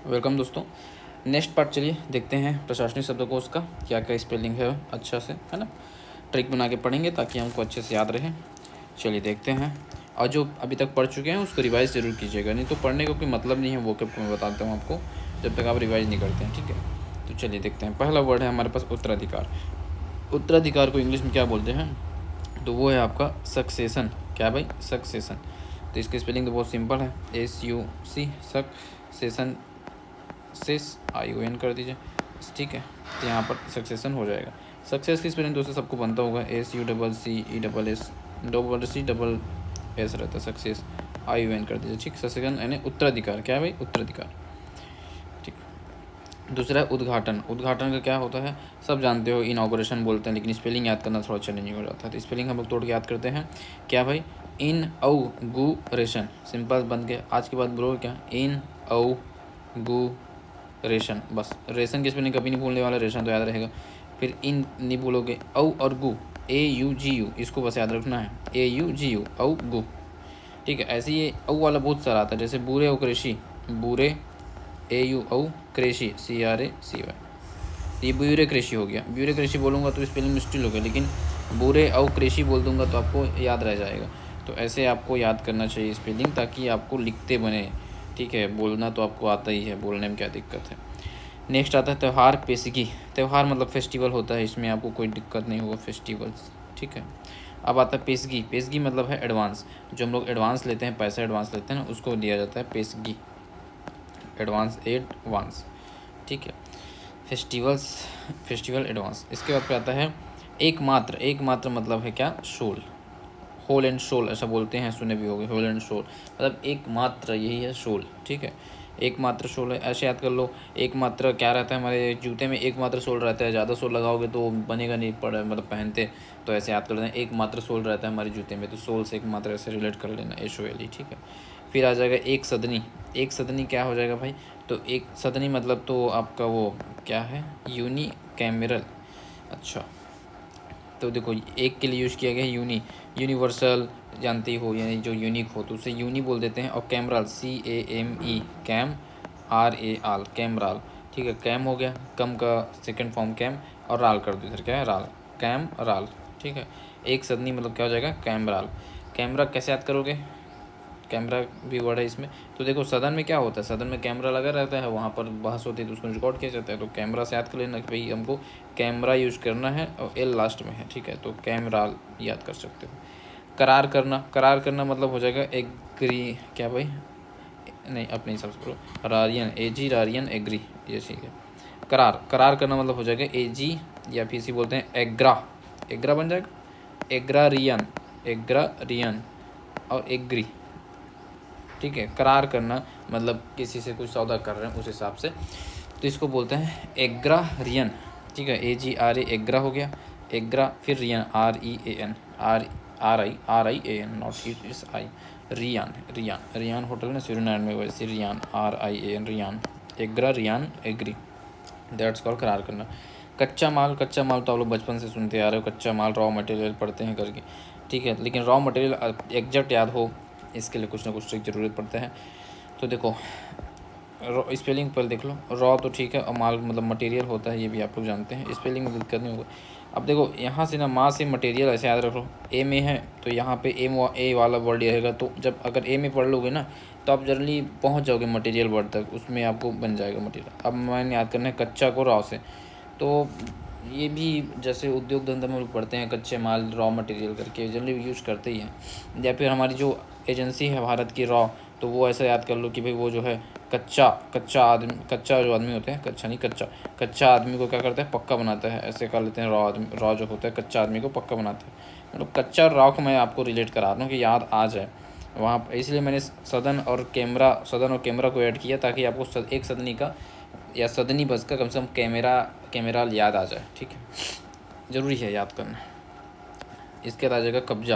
Welcome दोस्तों। Next part चलिए देखते हैं प्रशासनिक शब्दकोश का क्या क्या स्पेलिंग है अच्छा से, है ना। ट्रिक बना के पढ़ेंगे ताकि हमको अच्छे से याद रहे। चलिए देखते हैं। और जो अभी तक पढ़ चुके हैं उसको रिवाइज़ ज़रूर कीजिएगा, नहीं तो पढ़ने का कोई मतलब नहीं है। वो कब मैं बताता हूँ आपको जब तक आप रिवाइज़ नहीं करते हैं, ठीक है। तो चलिए देखते हैं। पहला वर्ड है हमारे पास उत्तराधिकार। उत्तराधिकार को इंग्लिश में क्या बोलते हैं, तो वो है आपका सक्सेशन। क्या भाई? सक्सेशन। तो इसकी स्पेलिंग तो बहुत सिंपल है, SUC सक्सेशन, सेस ION कर दीजिए, ठीक है। तो यहाँ पर सक्सेशन हो जाएगा। सक्सेस की स्पेलिंग दोस्तों सबको बनता होगा, SUCCESS रहता है सक्सेस, ION कर दीजिए, ठीक। सक्सेशन यानी उत्तराधिकार। क्या है भाई? उत्तराधिकार, ठीक। दूसरा है उद्घाटन। उद्घाटन का क्या होता है सब जानते हो, इनॉग्रेशन बोलते हैं, लेकिन स्पेलिंग याद करना थोड़ा चैलेंजिंग हो जाता है। तो स्पेलिंग हम लोग तोड़ के याद करते हैं। क्या भाई? इनऑगरेशन। सिंपल बन गया। आज के बाद बोलो क्या? इनऑगरेशन। बस रेशन की स्पेलिंग कभी नहीं भूलने वाला, रेशन तो याद रहेगा। फिर इन नहीं बोलोगे। औ और गु, AUGU, इसको बस याद रखना है, AUGU, औ गु, ठीक है। ऐसे ही औ वाला बहुत सारा आता है, जैसे बूरे और कृषि, बूरे, AU कृषि, CRACY, ये ब्यूरोक्रेसी हो गया। ब्यूरोक्रेसी बोलूँगा तो स्पेलिंग मुश्किल हो गया, लेकिन बुरे और कृषि बोल दूँगा तो आपको याद रह जाएगा। तो ऐसे आपको याद करना चाहिए स्पेलिंग, ताकि आपको लिखते बने, ठीक है। बोलना तो आपको आता ही है, बोलने में क्या दिक्कत है। नेक्स्ट आता है त्यौहार, पेशगी। त्यौहार मतलब फेस्टिवल होता है, इसमें आपको कोई दिक्कत नहीं होगा, फेस्टिवल्स, ठीक है। अब आता है पेशगी। पेशगी मतलब है एडवांस। जो हम लोग एडवांस लेते हैं, पैसा एडवांस लेते हैं ना, उसको दिया जाता है पेशगी, एडवांस, ठीक है। Festivals, festival advance. इसके बाद पे आता है एकमात्र। एकमात्र मतलब है क्या? सोल, होल एंड सोल ऐसा बोलते हैं, सुने भी होंगे, होल एंड सोल मतलब एकमात्र, यही है सोल, ठीक है। एकमात्र सोल है, ऐसे याद कर लो। एकमात्र क्या रहता है हमारे जूते में? एकमात्र सोल रहता है। ज़्यादा सोल लगाओगे तो बनेगा नहीं, पड़ मतलब पहनते, तो ऐसे याद कर लेना, एकमात्र सोल रहता है हमारे जूते में, तो सोल से एकमात्र ऐसे रिलेट कर लेना, SOLE, ठीक है। फिर आ जाएगा एक सदनी। एक सदनी क्या हो जाएगा भाई? तो एक सदनी मतलब तो आपका वो क्या है? Unicameral. अच्छा, तो देखो एक के लिए यूज़ किया गया है यूनिवर्सल, जानती हो, यानी जो यूनिक हो तो उसे यूनी बोल देते हैं। और कैमराल, CAME, कैम, RAL, कैमराल, ठीक है। कैम हो गया, कम का सेकंड फॉर्म कैम, और राल कर दो इधर, क्या है? राल, कैम राल, ठीक है। एक सदनी मतलब क्या हो जाएगा? कैमराल। कैमरा कैसे याद करोगे? कैमरा भी वर्ड है इसमें। तो देखो सदन में क्या होता है, सदन में कैमरा लगा रहता है, वहाँ पर बहस होती है तो उसको रिकॉर्ड किया जाता है। तो कैमरा से याद कर लेना कि भाई हमको कैमरा यूज़ करना है, और L लास्ट में है, ठीक है। तो कैमरा याद कर सकते हो। करार करना। करार करना मतलब हो जाएगा एग्री। क्या भाई? नहीं, अपने हिसाब से करो। रारियन, AG रारियन एग्री, ये ठीक है। करार, करार करना मतलब हो जाएगा AG, या फिर इसी बोलते हैं एग्रा। एग्रा बन जाएगा, एग्रारियन, एग्रारियन और एग्री, ठीक है। करार करना मतलब किसी से कुछ सौदा कर रहे हैं उस हिसाब से, तो इसको बोलते हैं एग्रारियन, ठीक है। AGRA एग्रा हो गया, एग्रा। फिर रियन, REAN, RIAN, not it's I, रियान, रियान, रियान होटल में सूर्यनारायण में, वैसे रियान, RIAN, रियान, एग्रा, रियान, एग्री, दैट्स कॉल करार करना। कच्चा माल। कच्चा माल तो आप लोग बचपन से सुनते आ रहे हो, कच्चा माल रॉ मटेरियल पढ़ते हैं करके, ठीक है। लेकिन रॉ मटेरियल एग्जैक्ट याद हो, इसके लिए कुछ ना कुछ ट्रिक ज़रूरत पड़ता है। तो देखो स्पेलिंग पर देख लो। रॉ तो ठीक है, और माल मतलब मटेरियल होता है, ये भी आप लोग जानते हैं, स्पेलिंग में दिक्कत नहीं होगा। अब देखो यहाँ से ना, माँ से मटेरियल ऐसे याद रख लो। ए में है तो यहाँ पे ए वाला वर्ड रहेगा, तो जब अगर ए में पढ़ लोगे ना तो आप जल्दी पहुँच जाओगे मटेरियल वर्ड तक, उसमें आपको बन जाएगा मटेरियल। अब मैंने याद करना है कच्चा को रॉ से, तो ये भी जैसे उद्योग धंधा में लोग पढ़ते हैं कच्चे माल, रॉ मटेरियल करके जनरली यूज़ करते ही हैं। या फिर हमारी जो एजेंसी है भारत की रॉ, तो वो ऐसा याद कर लो कि भाई वो जो है कच्चा आदमी, कच्चा जो आदमी होते हैं, कच्चा नहीं कच्चा आदमी को क्या करता है? पक्का बनाता है, ऐसे कर लेते हैं। रॉ आदमी, रॉ जो होता है कच्चा आदमी को पक्का बनाता है। मतलब कच्चा और रॉ को मैं आपको रिलेट करा रहा हूँ कि याद आ जाए वहाँ, इसलिए मैंने सदन और कैमरा को ऐड किया, ताकि आपको एक सदनी का या सदनी बस का कम से कम कैमरा याद आ जाए, ठीक है। ज़रूरी है याद करना। इसके बाद आ जाएगा कब्जा।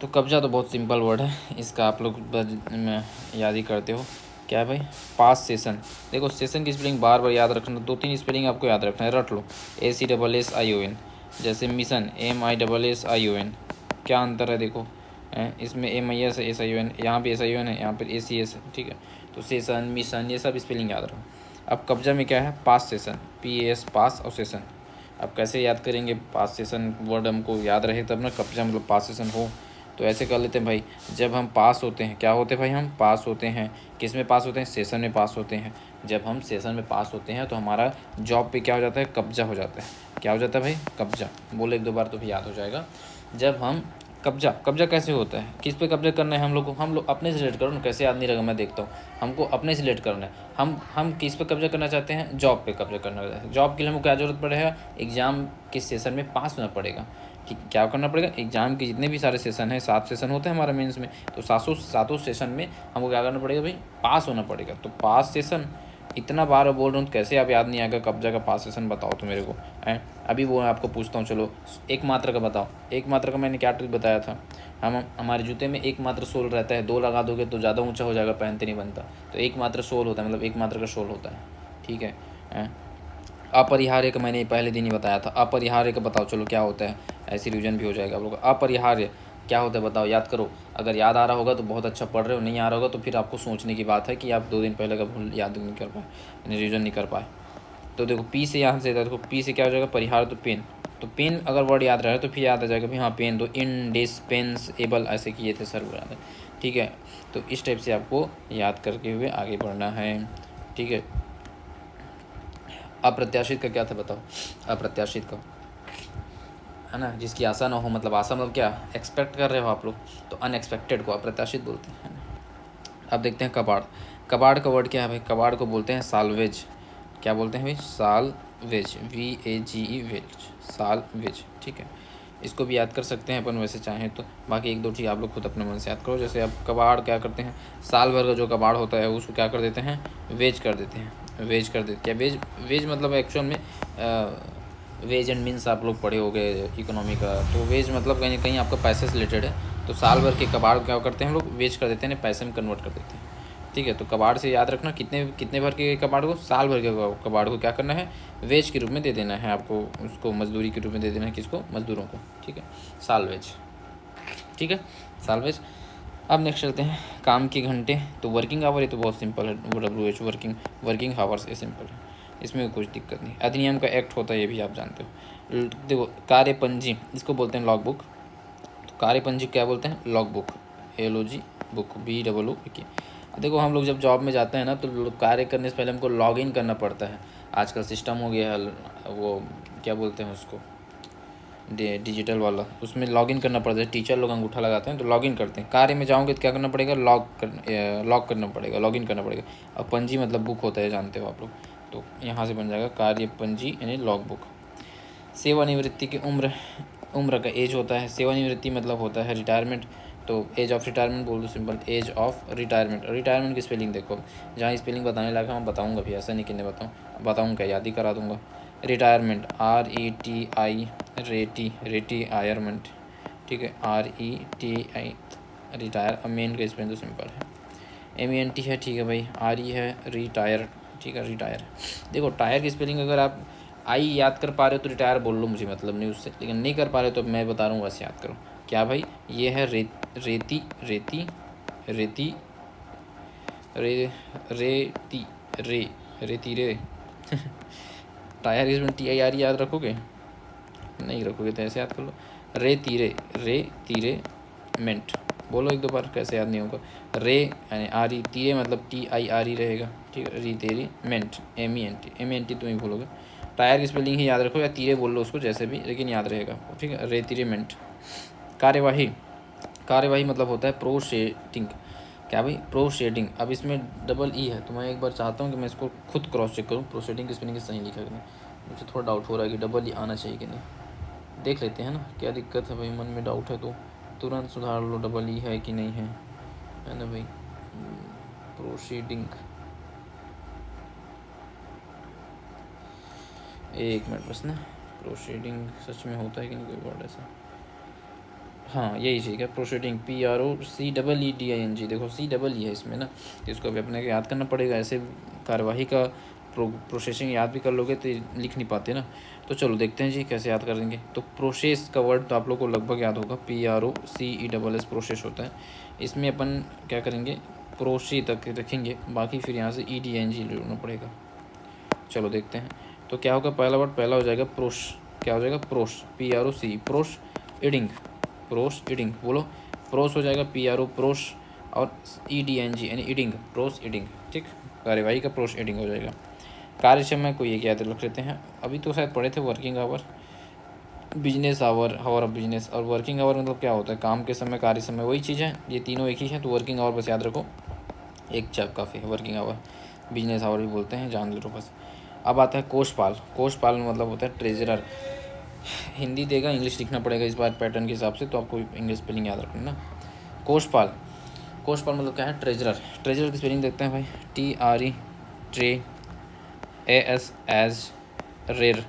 तो कब्जा तो बहुत सिंपल वर्ड है, इसका आप लोग में याद ही करते हो। क्या है भाई? पास सेशन। देखो सेशन की स्पेलिंग बार बार याद रखना, 2-3 स्पेलिंग आपको याद रखना है, रट लो। ACSSION, जैसे मिशन, MISSION। क्या अंतर है देखो, इसमें MIS है, SION, यहाँ पे SION है, यहाँ पर ACS है, ठीक है। तो सेशन, मिशन, ये सब स्पेलिंग याद रखो। अब कब्जा में क्या है, पास सेशन, PAS पास और सेशन। अब कैसे याद करेंगे, पास सेशन वर्ड हमको याद रहे तब ना, कब्जा मतलब पास सेशन हो। तो ऐसे कर लेते हैं भाई, जब हम पास होते हैं, क्या होते हैं भाई, हम पास होते हैं, किस में पास होते हैं, सेशन में पास होते हैं। जब हम सेशन में पास होते हैं तो हमारा जॉब पे क्या हो जाता है, कब्जा हो जाता है। क्या हो जाता है भाई, कब्जा। बोलो एक दो बार तो भी याद हो जाएगा। जब हम कब्जा, कब्जा कैसे होता है, किस पे कब्जा करना है हम लोग को, हम लोग अपने से रिलेट करो ना, कैसे याद नहीं रहेगा मैं देखता हूँ। हमको अपने से रिलेट करना है, हम किस पे कब्जा करना चाहते हैं, जॉब पे कब्जा करना चाहते हैं। जॉब के लिए हमको क्या ज़रूरत पड़ेगा, एग्ज़ाम के सेशन में पास होना पड़ेगा। ठीक, क्या करना पड़ेगा, एग्जाम के जितने भी सारे सेशन हैं, 7 सेशन होते हैं हमारा मेंस में, तो सातों सेशन में हमको क्या करना पड़ेगा भाई, पास होना पड़ेगा। तो पास सेशन इतना बार बोल रहा हूँ, तो कैसे आप याद नहीं आएगा, कब्जा का पास सेशन बताओ तो मेरे को है। अभी वो मैं आपको पूछता हूँ, चलो एक मात्रा का बताओ। एक मात्रा का मैंने क्या ट्रिक बताया था, हमारे जूते में एक मात्र सोल रहता है, 2 लगा दोगे तो ज़्यादा ऊंचा हो जाएगा, पहनते नहीं बनता। तो एक मात्र सोल होता है, मतलब एक मात्र का सोल होता है। ठीक है। अपरिहार्य का मैंने पहले दिन ही बताया था। अपरिहार्य का बताओ चलो क्या होता है, ऐसी रिवीजन भी हो जाएगा आप लोग। अपरिहार्य क्या होता है बताओ, याद करो। अगर याद आ रहा होगा तो बहुत अच्छा पढ़ रहे हो, नहीं आ रहा होगा तो फिर आपको सोचने की बात है कि आप 2 दिन पहले का भूल याद नहीं कर पाए, रिविजन नहीं कर पाए। तो देखो पी से यहाँ से, देखो पी से क्या हो जाएगा, परिहार, तो पेन। तो पेन अगर वर्ड याद रहा है तो फिर याद आ जाएगा भाई, हाँ पेन। तो इंडिस्पेंसेबल ऐसे किए थे सर याद है। ठीक है, तो इस टाइप से आपको याद करके हुए आगे बढ़ना है। ठीक है। अप्रत्याशित का क्या था बताओ, अप्रत्याशित का है ना, जिसकी आशा ना हो, मतलब आशा मतलब क्या, एक्सपेक्ट कर रहे हो आप लोग, तो अनएक्सपेक्टेड को अप्रत्याशित बोलते हैं ना। अब देखते हैं कबाड़। कबाड़ का वर्ड क्या है भाई, कबाड़ को बोलते हैं साल्वेज। क्या बोलते हैं भाई, साल्वेज, VAGE वेज, साल्वेज। ठीक है, इसको भी याद कर सकते हैं अपन वैसे चाहें तो। बाकी एक दो चीज़ आप लोग खुद अपने मन से याद करो। जैसे अब कबाड़ क्या करते हैं, साल भर का जो कबाड़ होता है उसको क्या कर देते हैं, वेज कर देते हैं, वेज कर देते हैं। वेज, वेज मतलब एक्चुअल में वेज एंड मीन्स आप लोग पढ़े हो गए इकोनॉमी का, तो वेज मतलब कहीं ना कहीं आपका पैसे से रिलेटेड है। तो साल भर के कबाड़ क्या करते हैं हम लोग, वेज कर देते हैं, पैसे में कन्वर्ट कर देते हैं। ठीक है, तो कबाड़ से याद रखना, कितने कितने भर के कबाड़ को, साल भर के कबाड़ को क्या करना है, वेज के रूप में दे देना है आपको, उसको मजदूरी के रूप में दे देना है, किसको, मजदूरों को। ठीक है, साल वेज। ठीक है, साल वेज। अब नेक्स्ट चलते हैं, काम के घंटे। तो वर्किंग आवर, ये तो बहुत सिंपल है, WH वर्किंग, वर्किंग हावर्स, ये सिंपल है, इसमें कुछ दिक्कत नहीं। अधिनियम का एक्ट होता है, ये भी आप जानते हो। देखो कार्यपंजी, इसको बोलते हैं लॉग बुक। तो कार्यपंजी क्या बोलते हैं, log book, LOG book, BOOK। देखो हम लोग जब जॉब में जाते हैं ना, तो कार्य करने से पहले हमको लॉग इन करना पड़ता है। आजकल सिस्टम हो गया है, वो क्या बोलते हैं उसको, डिजिटल वाला, उसमें लॉगिन करना पड़ता है। टीचर लोग अंगूठा लगाते हैं तो लॉगिन करते हैं। कार्य में जाओगे तो क्या करना पड़ेगा, लॉग करना पड़ेगा, लॉगिन करना पड़ेगा। और पंजी मतलब बुक होता है, जानते हो आप लोग। तो यहाँ से बन जाएगा कार्य पंजी यानी लॉग बुक। सेवानिवृत्ति की उम्र, उम्र का एज होता है। सेवानिवृत्ति मतलब होता है रिटायरमेंट। तो एज ऑफ रिटायरमेंट बोल दो, simple, age of retirement. Retirement की स्पेलिंग देखो, जहाँ स्पेलिंग बताने लगा मैं बताऊँगा भी, ऐसा नहीं कि नहीं बताऊँगा, क्या याद ही करा दूँगा। Retirement, RETI, retirement. ठीक है, RETI, रिटायर। अब मेन का स्पेलिंग तो सिंपल है, MENT है। ठीक है भाई, RE है, रिटायर। ठीक है, रिटायर। देखो टायर की स्पेलिंग अगर आप आई याद कर पा रहे हो तो रिटायर बोल लो, मुझे मतलब नहीं उससे, लेकिन नहीं कर पा रहे हो तो मैं बता रहा हूँ वैसे याद करो। क्या भाई, ये है रेती, रेती, रेती, रेती, रेती रे। टायर इसमें TIR याद रखोगे, नहीं रखोगे तो ऐसे याद कर लो, रे तीरे मेंट। बोलो एक दो बार, कैसे याद नहीं होगा। रे यानी RE, तीरे मतलब TIRE रहेगा। ठीक है, री तेरी, मेंट MENT तुम ही भूलोगे। टायर की स्पेलिंग ही याद रखो, या तीरे बोल लो उसको जैसे भी, लेकिन याद रहेगा। ठीक है, रे तीरे मेंट। कार्यवाही, कार्यवाही मतलब होता है प्रोसेडिंग। क्या भाई, प्रोसेडिंग। अब इसमें DE है, तो मैं एक बार चाहता हूँ कि मैं इसको खुद क्रॉस चेक करूँ, प्रोसेडिंग की स्पेलिंग सही लिखा कि नहीं। मुझे थोड़ा डाउट हो रहा है कि DE आना चाहिए कि नहीं, देख लेते हैं ना, क्या दिक्कत है भाई, मन में डाउट है तो तुरंत सुधार लो, DE है कि नहीं है ना भाई। प्रोसीडिंग, एक मिनट बस ना, प्रोसीडिंग सच में होता है कि नहीं कोई वर्ड ऐसा। हाँ यही ठीक है, प्रोसीडिंग, PROCEEDING। देखो CEE है इसमें ना, तो इसको अभी अपने को याद करना पड़ेगा। ऐसे कार्यवाही का प्रोसेसिंग याद भी कर लोगे तो लिख नहीं पाते ना। तो चलो देखते हैं जी कैसे याद कर देंगे। तो प्रोसेस का वर्ड तो आप लोग को लगभग याद होगा, PROCESS, प्रोसेस होता है। इसमें अपन क्या करेंगे, प्रोशी तक रखेंगे, बाकी फिर यहाँ से EDNG लेना पड़ेगा। चलो देखते हैं। तो क्या होगा, पहला वर्ड पहला हो जाएगा प्रोश, क्या हो जाएगा प्रोश, PROC, प्रोश इडिंग, प्रोश इडिंग, बोलो प्रोश हो जाएगा PRO प्रोश, और EDNG यानी इडिंग, प्रोश इडिंग, ठीक, कार्यवाही का प्रोश इडिंग हो जाएगा। कार्य समय को ये याद रख लेते हैं, अभी तो शायद पढ़े थे working hour, business hour, hour of business, और वर्किंग आवर मतलब क्या होता है, काम के समय, कार्य समय, वही चीज़ है, ये तीनों एक ही है। तो वर्किंग आवर बस याद रखो, एक चैप काफ़ी है वर्किंग आवर, बिजनेस आवर भी बोलते हैं, जान लो बस। अब आता है कोषपाल, कोषपाल मतलब होता है ट्रेजरर, हिंदी देगा इंग्लिश लिखना पड़ेगा इस बार पैटर्न के हिसाब से, तो आपको इंग्लिश स्पेलिंग याद रखना ना। कोषपाल, कोषपाल मतलब क्या है, ट्रेजरर, ट्रेजरर की स्पेलिंग देखते हैं भाई, TRE ट्रे, AS एज, रेर,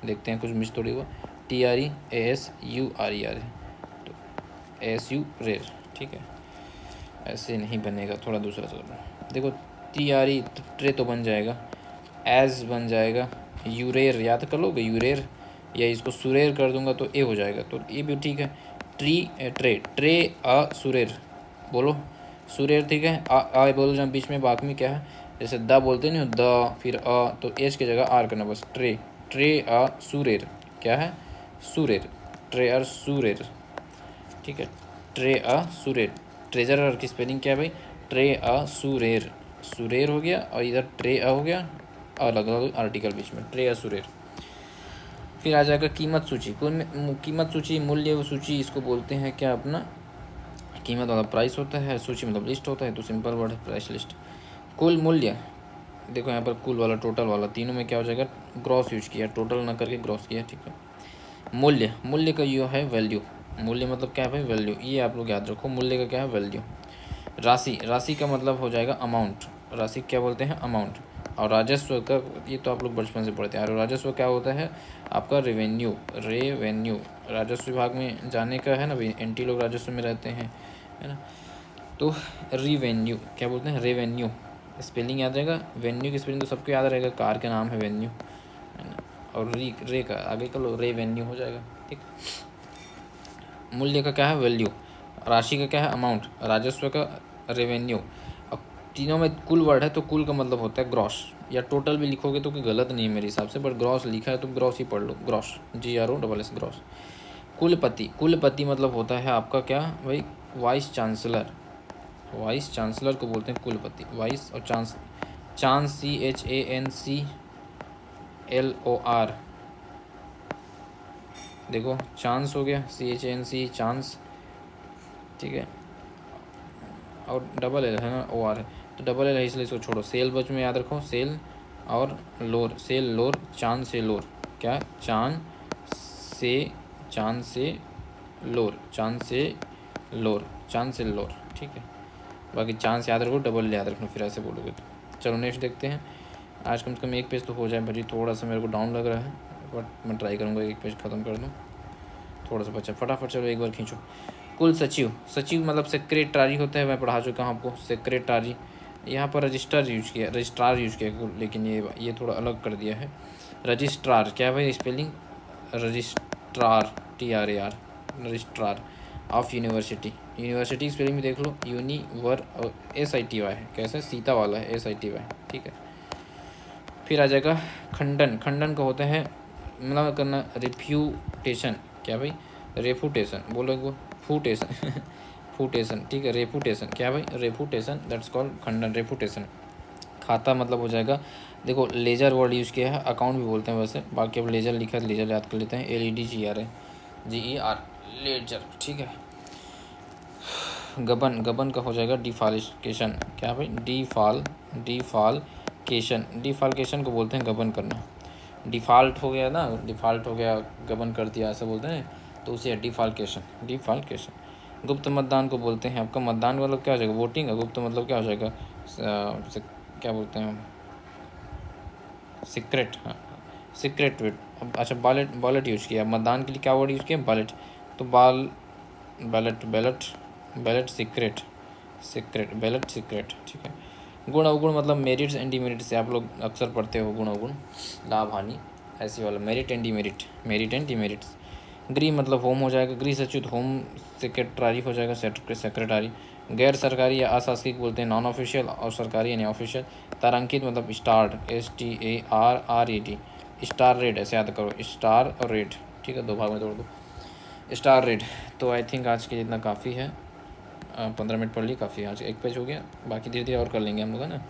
देखते हैं कुछ मिस थोड़ी हुआ, TRE ASURER, तो ASU रेर, ठीक है, ऐसे नहीं बनेगा, थोड़ा दूसरा चलो देखो, TRE ट्रे तो बन जाएगा, एज बन जाएगा, यूरेर याद कर लोगे, यूरेर, या इसको सुरेर कर दूंगा तो ए हो जाएगा, तो ये भी ठीक है। ट्रे, ट्रे सुरेर, बोलो सुरेर, ठीक है। आ बोलो जहाँ बीच में बाक में क्या है, जैसे द बोलते नहीं हो, द फिर तो एच की जगह आर करना बस, ट्रे, ट्रे सुरेर, क्या है सुरेर, ट्रे सुरेर, ठीक है, ट्रे सुरेर, ट्रेजरर की स्पेलिंग क्या है भाई, ट्रे सुरेर, सुरेर हो गया, और इधर ट्रे हो गया, अलग अलग आर्टिकल बीच में, ट्रे सुरेर। फिर आ जाएगा कीमत सूची, कीमत सूची, मूल्य सूची, इसको बोलते हैं क्या अपना, कीमत मतलब प्राइस होता है, सूची मतलब लिस्ट होता है, तो सिंपल वर्ड है प्राइस लिस्ट। कुल मूल्य, देखो यहाँ पर कुल वाला टोटल वाला तीनों में क्या हो जाएगा, ग्रॉस यूज किया, टोटल ना करके ग्रॉस किया, ठीक है। मूल्य, मूल्य का यो है वैल्यू, मूल्य मतलब क्या है भाई, वैल्यू, ये आप लोग याद रखो, मूल्य का क्या है वैल्यू। राशि, राशि का मतलब हो जाएगा अमाउंट, राशि क्या बोलते हैं अमाउंट। और राजस्व का, ये तो आप लोग बचपन से पढ़ते हैं, और राजस्व क्या होता है आपका, रेवेन्यू, रेवेन्यू, राजस्व विभाग में जाने का है ना भाई, एंटी लोग राजस्व में रहते हैं, है ना, तो रिवेन्यू क्या बोलते हैं, रेवेन्यू, स्पेलिंग याद रहेगा, वेन्यू की स्पेलिंग तो सबको याद रहेगा, कार का नाम है वेन्यू, है ना, और रे का आगे का लो, रेवेन्यू हो जाएगा, ठीक। मूल्य का क्या है वैल्यू, राशि का क्या है अमाउंट, राजस्व का रेवेन्यू। अब तीनों में कुल वर्ड है, तो कुल का मतलब होता है ग्रॉस, या टोटल भी लिखोगे तो कोई गलत नहीं है मेरे हिसाब से, बट ग्रॉस लिखा है तो ग्रॉस ही पढ़ लो, ग्रॉस, GROSS ग्रॉस। कुलपति, कुलपति मतलब होता है आपका क्या भाई, वाइस चांसलर, वाइस चांसलर को बोलते हैं कुलपति, वाइस और चांस, चांस CHANCLOR, देखो चांस हो गया, CHANC चांस, ठीक है, और डबल एल है ना, OR है, तो डबल एल है इसलिए इसको छोड़ो। सेल बच में याद रखो, सेल और लोर, सेल लोर, चांद से लोर, क्या चांद से, चांद से लोर, चांद से लोर, चांद से लोर, ठीक है। बाकी चांस याद रखो, डबल याद रखना, फिर ऐसे बोलोगे तो। चलो नेक्स्ट देखते हैं, आज कम से कम एक पेज तो हो जाए भाजी, थोड़ा सा मेरे को डाउन लग रहा है, बट मैं ट्राई करूँगा एक पेज ख़त्म कर दूँ, थोड़ा सा बच्चा, फटाफट चलो एक बार खींचो। कुल सचिव, सचिव मतलब सेक्रेटरी होता है, मैं पढ़ा चुका हूँ आपको, सेक्रेटरी, यहाँ पर रजिस्टर यूज किया, रजिस्ट्रार यूज किया, लेकिन ये थोड़ा अलग कर दिया है। रजिस्ट्रार क्या है भाई spelling, registrar, TRAR, registrar of university, university spelling भी देख लो, यूनिवर और SITY है, कैसे सीता वाला है SITY, ठीक है। फिर आ जाएगा खंडन, खंडन का होता है मतलब करना, रिफ्यूटेशन, क्या भाई रेफुटेशन, बोलो वो फूटेशन फूटेशन, ठीक है, रेफुटेशन, क्या भाई रेफुटेशन, दैट्स कॉल्ड खंडन, रेफुटेशन। खाता मतलब हो जाएगा, देखो लेजर वर्ड यूज़ किया है, अकाउंट भी बोलते हैं वैसे, बाकी अब लेजर लिखा है, लेजर याद कर लेते हैं, LEDGER लेजर, ठीक है। गबन, गबन का हो जाएगा डिफाल्केशन, क्या भाई डिफाल्केशन, डिफाल्केशन को बोलते हैं गबन करना, डिफ़ॉल्ट हो गया ना, डिफ़ॉल्ट हो गया, गबन कर दिया ऐसा बोलते हैं, तो उसे डिफाल्केशन, डिफाल्केशन। गुप्त मतदान को बोलते हैं आपका, मतदान मतलब क्या हो जाएगा, वोटिंग, गुप्त मतलब क्या हो जाएगा, क्या बोलते हैं, सीक्रेट, हाँ सीक्रेट वेट। अच्छा बैलेट, बैलेट यूज़ किया, मतदान के लिए क्या वर्ड यूज़ किया, बैलेट, तो ballot, ballot, ballot secret, secret, ballot secret, ठीक है। गुण अवगुण मतलब मेरिट्स एंड डिमेरिट्स से आप लोग अक्सर पढ़ते हो, गुण अवगुण, लाभ हानि, ऐसे वाला, merit and demerit, merit and demerits. गृह मतलब होम हो जाएगा, गृह सचिव होम सेक्रेटरी हो जाएगा, सेक्रेटरी। गैर सरकारी या अशासकीय बोलते हैं नॉन ऑफिशियल, और सरकारी यानी ऑफिशियल। तारांकित मतलब स्टार्ड, STARRED, स्टार रेड ऐसे याद करो, स्टार और रेड, ठीक है, 2 भाग में तोड़ दो, स्टार रेड। तो आई थिंक आज के जितना काफ़ी है, 15 मिनट पढ़ ली, काफ़ी, आज एक पेज हो गया, बाकी धीरे धीरे और कर लेंगे हम लोग, है ना।